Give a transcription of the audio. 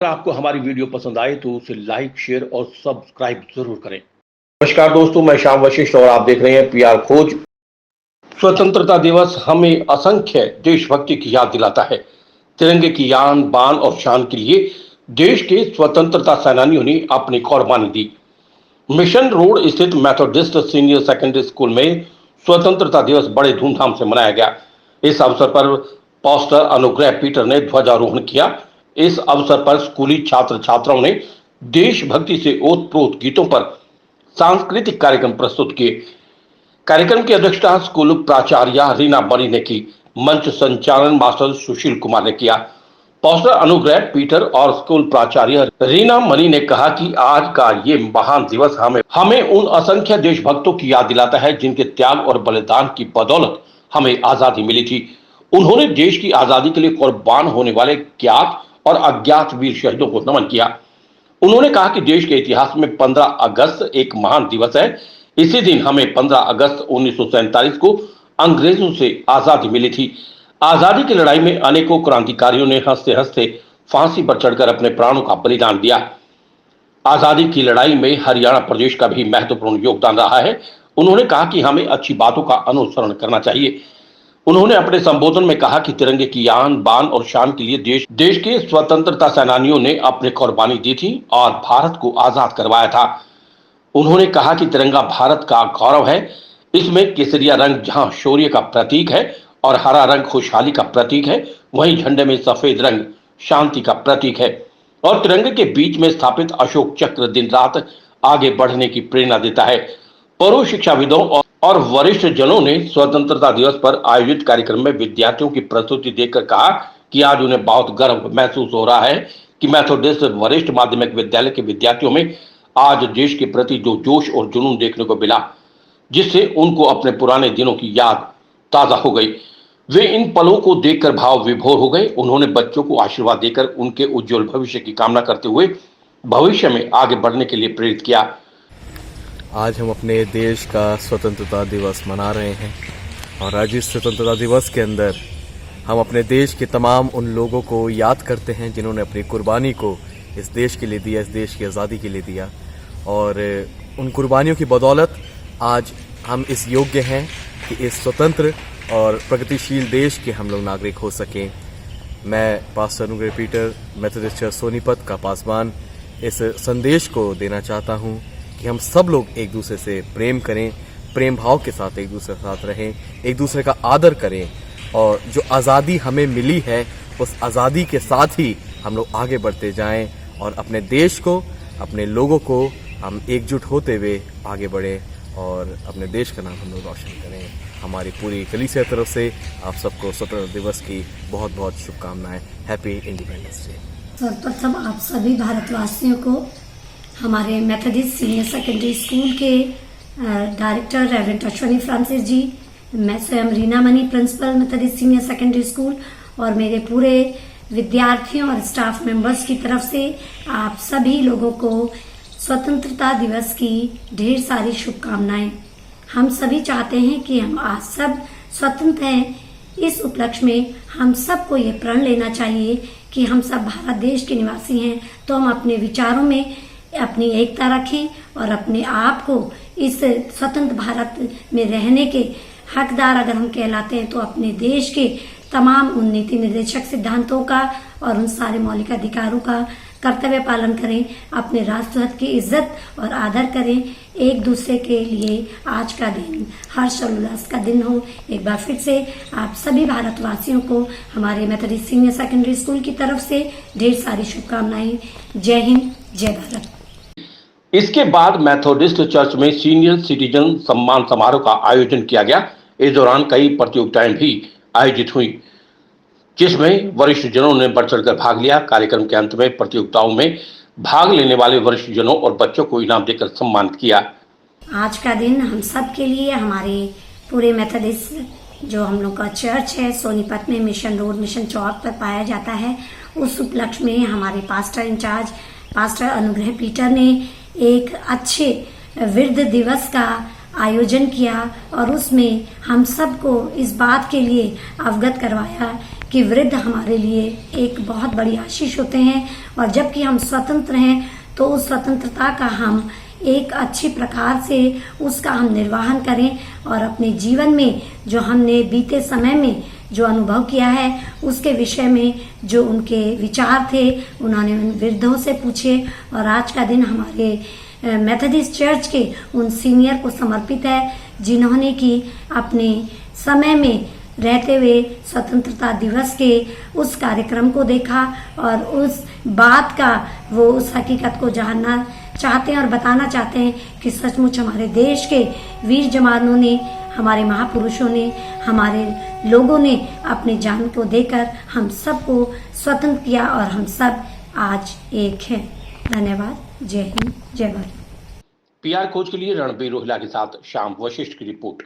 अगर आपको हमारी वीडियो पसंद आए तो उसे लाइक, शेयर और सब्सक्राइब जरूर करें। नमस्कार दोस्तों, मैं श्याम वशिष्ठ और आप देख रहे हैं पीआर खोज। स्वतंत्रता दिवस हमें असंख्य देशभक्ति की याद दिलाता है। तिरंगे की आन बान और शान के लिए देश के स्वतंत्रता सेनानियों ने अपनी कुर्बानी दी। मिशन रोड स्थित मेथोडिस्ट सीनियर सेकेंडरी स्कूल में स्वतंत्रता दिवस बड़े धूमधाम से मनाया गया। इस अवसर पर पास्टर अनुग्रह पीटर ने ध्वजारोहण किया। इस अवसर पर स्कूली छात्र छात्राओं ने देशभक्ति से ओतप्रोत गीतों पर सांस्कृतिक कार्यक्रम प्रस्तुत किए। कार्यक्रम की अध्यक्षता स्कूल प्राचार्य रीना मनी ने की। मंच संचालन मास्टर सुशील कुमार ने किया। पास्टर अनुग्रह पीटर और स्कूल प्राचार्य रीना मनी ने कहा कि आज का ये महान दिवस हमें उन असंख्य देशभक्तों की याद दिलाता है जिनके त्याग और बलिदान की बदौलत हमें आजादी मिली थी। उन्होंने देश की आजादी के लिए कुर्बान होने वाले ज्ञात और अज्ञात वीर शहीदों को नमन किया। उन्होंने कहा कि देश के इतिहास में 15 अगस्त एक महान दिवस है। इसी दिन हमें 15 अगस्त 1947 को अंग्रेजों से आजादी मिली थी। आजादी की लड़ाई में अनेकों क्रांतिकारियों ने हंसते हंसते फांसी पर चढ़कर अपने प्राणों का बलिदान दिया। आजादी की लड़ाई में हरियाणा प्रदेश का भी महत्वपूर्ण योगदान रहा है। उन्होंने कहा कि हमें अच्छी बातों का अनुसरण करना चाहिए। उन्होंने अपने संबोधन में कहा कि तिरंगे की आन बान और शान के लिए देश के स्वतंत्रता सेनानियों ने अपनी कुर्बानी दी थी और भारत को आजाद करवाया था। उन्होंने कहा कि तिरंगा भारत का गौरव है। इसमें केसरिया रंग जहां शौर्य का प्रतीक है और हरा रंग खुशहाली का प्रतीक है, वहीं झंडे में सफेद रंग शांति का प्रतीक है और तिरंगे के बीच में स्थापित अशोक चक्र दिन रात आगे बढ़ने की प्रेरणा देता है। पूर्व शिक्षाविदों और वरिष्ठ जनों ने स्वतंत्रता दिवस पर आयोजित कार्यक्रम में विद्यार्थियों की प्रस्तुति देखकर कहा कि आज उन्हें बहुत गर्व महसूस हो रहा है कि मेथोडिस्ट वरिष्ठ माध्यमिक विद्यालय के विद्यार्थियों में आज देश के प्रति जो जोश और जुनून देखने को मिला, जिससे उनको अपने पुराने दिनों की याद ताजा हो गई। वे इन पलों को देखकर भाव विभोर हो गए। उन्होंने बच्चों को आशीर्वाद देकर उनके उज्जवल भविष्य की कामना करते हुए भविष्य में आगे बढ़ने के लिए प्रेरित किया। आज हम अपने देश का स्वतंत्रता दिवस मना रहे हैं और आज इस स्वतंत्रता दिवस के अंदर हम अपने देश के तमाम उन लोगों को याद करते हैं जिन्होंने अपनी कुर्बानी को इस देश के लिए दिया, इस देश की आज़ादी के लिए दिया और उन कुर्बानियों की बदौलत आज हम इस योग्य हैं कि इस स्वतंत्र और प्रगतिशील देश के हम लोग नागरिक हो सकें। मैं पास्टर अनुग्रह पीटर मेथोडिस्ट चर्च सोनीपत का पासवान इस संदेश को देना चाहता हूँ कि हम सब लोग एक दूसरे से प्रेम करें, प्रेम भाव के साथ एक दूसरे के साथ रहें, एक दूसरे का आदर करें और जो आज़ादी हमें मिली है उस आज़ादी के साथ ही हम लोग आगे बढ़ते जाएं और अपने देश को, अपने लोगों को हम एकजुट होते हुए आगे बढ़ें और अपने देश का नाम हम लोग रोशन करें। हमारी पूरी कलीसिया तरफ से आप सबको स्वतंत्रता दिवस की बहुत बहुत शुभकामनाएं। Happy independence day. सर्वप्रथम आप सभी भारतवासियों को हमारे मेथोडिस्ट सीनियर सेकेंडरी स्कूल के director reverend Ashwani Francis ji, मैं स्वयं Reena Mani principal Methodist senior secondary school और मेरे पूरे विद्यार्थियों और स्टाफ मेंबर्स की तरफ से आप सभी लोगों को स्वतंत्रता दिवस की ढेर सारी शुभकामनाएं। हम सभी चाहते हैं कि हम आज सब स्वतंत्र हैं। इस उपलक्ष्य में हम सबको ये प्रण लेना चाहिए कि हम सब भारत देश के निवासी हैं, तो हम अपने विचारों में अपनी एकता रखें और अपने आप को इस स्वतंत्र भारत में रहने के हकदार अगर हम कहलाते हैं तो अपने देश के तमाम उन नीति निर्देशक सिद्धांतों का और उन सारे मौलिक अधिकारों का कर्तव्य पालन करें, अपने राष्ट्रध्वज की इज्जत और आदर करें। एक दूसरे के लिए आज का दिन हर्ष और उल्लास का दिन हो। एक बार फिर से आप सभी भारतवासियों को हमारे मेथोडिस्ट सीनियर सेकेंडरी स्कूल की तरफ से ढेर सारी शुभकामनाएं। जय हिंद, जय भारत। इसके बाद मेथोडिस्ट चर्च में सीनियर सिटीजन सम्मान समारोह का आयोजन किया गया। इस दौरान कई प्रतियोगिताएं भी आयोजित हुई जिसमें वरिष्ठ जनों ने बढ़ चढ़कर भाग लिया। कार्यक्रम के अंत में प्रतियोगिताओं में भाग लेने वाले वरिष्ठ जनों और बच्चों को इनाम देकर सम्मानित किया। आज का दिन हम सब के लिए, हमारे पूरे मेथोडिस्ट जो हम लोग का चर्च है सोनीपत में मिशन रोड मिशन चौक पर पाया जाता है, उस उपलक्ष्य में हमारे पास्टर इंचार्ज पास्टर अनुग्रह पीटर ने एक अच्छे वृद्ध दिवस का आयोजन किया और उसमें हम सबको इस बात के लिए अवगत करवाया कि वृद्ध हमारे लिए एक बहुत बड़ी आशीष होते हैं, और जबकि हम स्वतंत्र हैं तो उस स्वतंत्रता का हम एक अच्छी प्रकार से उसका हम निर्वहन करें, और अपने जीवन में जो हमने बीते समय में जो अनुभव किया है उसके विषय में जो उनके विचार थे उन्होंने उन वृद्धों से पूछे। और आज का दिन हमारे मेथोडिस्ट चर्च के उन सीनियर को समर्पित है जिन्होंने कि अपने समय में रहते हुए स्वतंत्रता दिवस के उस कार्यक्रम को देखा और उस बात का वो उस हकीकत को जानना चाहते हैं और बताना चाहते हैं कि सचमुच हमारे देश के वीर जवानों ने, हमारे महापुरुषों ने, हमारे लोगों ने अपने जान को देकर हम सबको स्वतंत्र किया और हम सब आज एक हैं। धन्यवाद। जय हिंद, जय भारत। पीआर खोज के लिए रणबीर रोहिला के साथ श्याम वशिष्ठ की रिपोर्ट।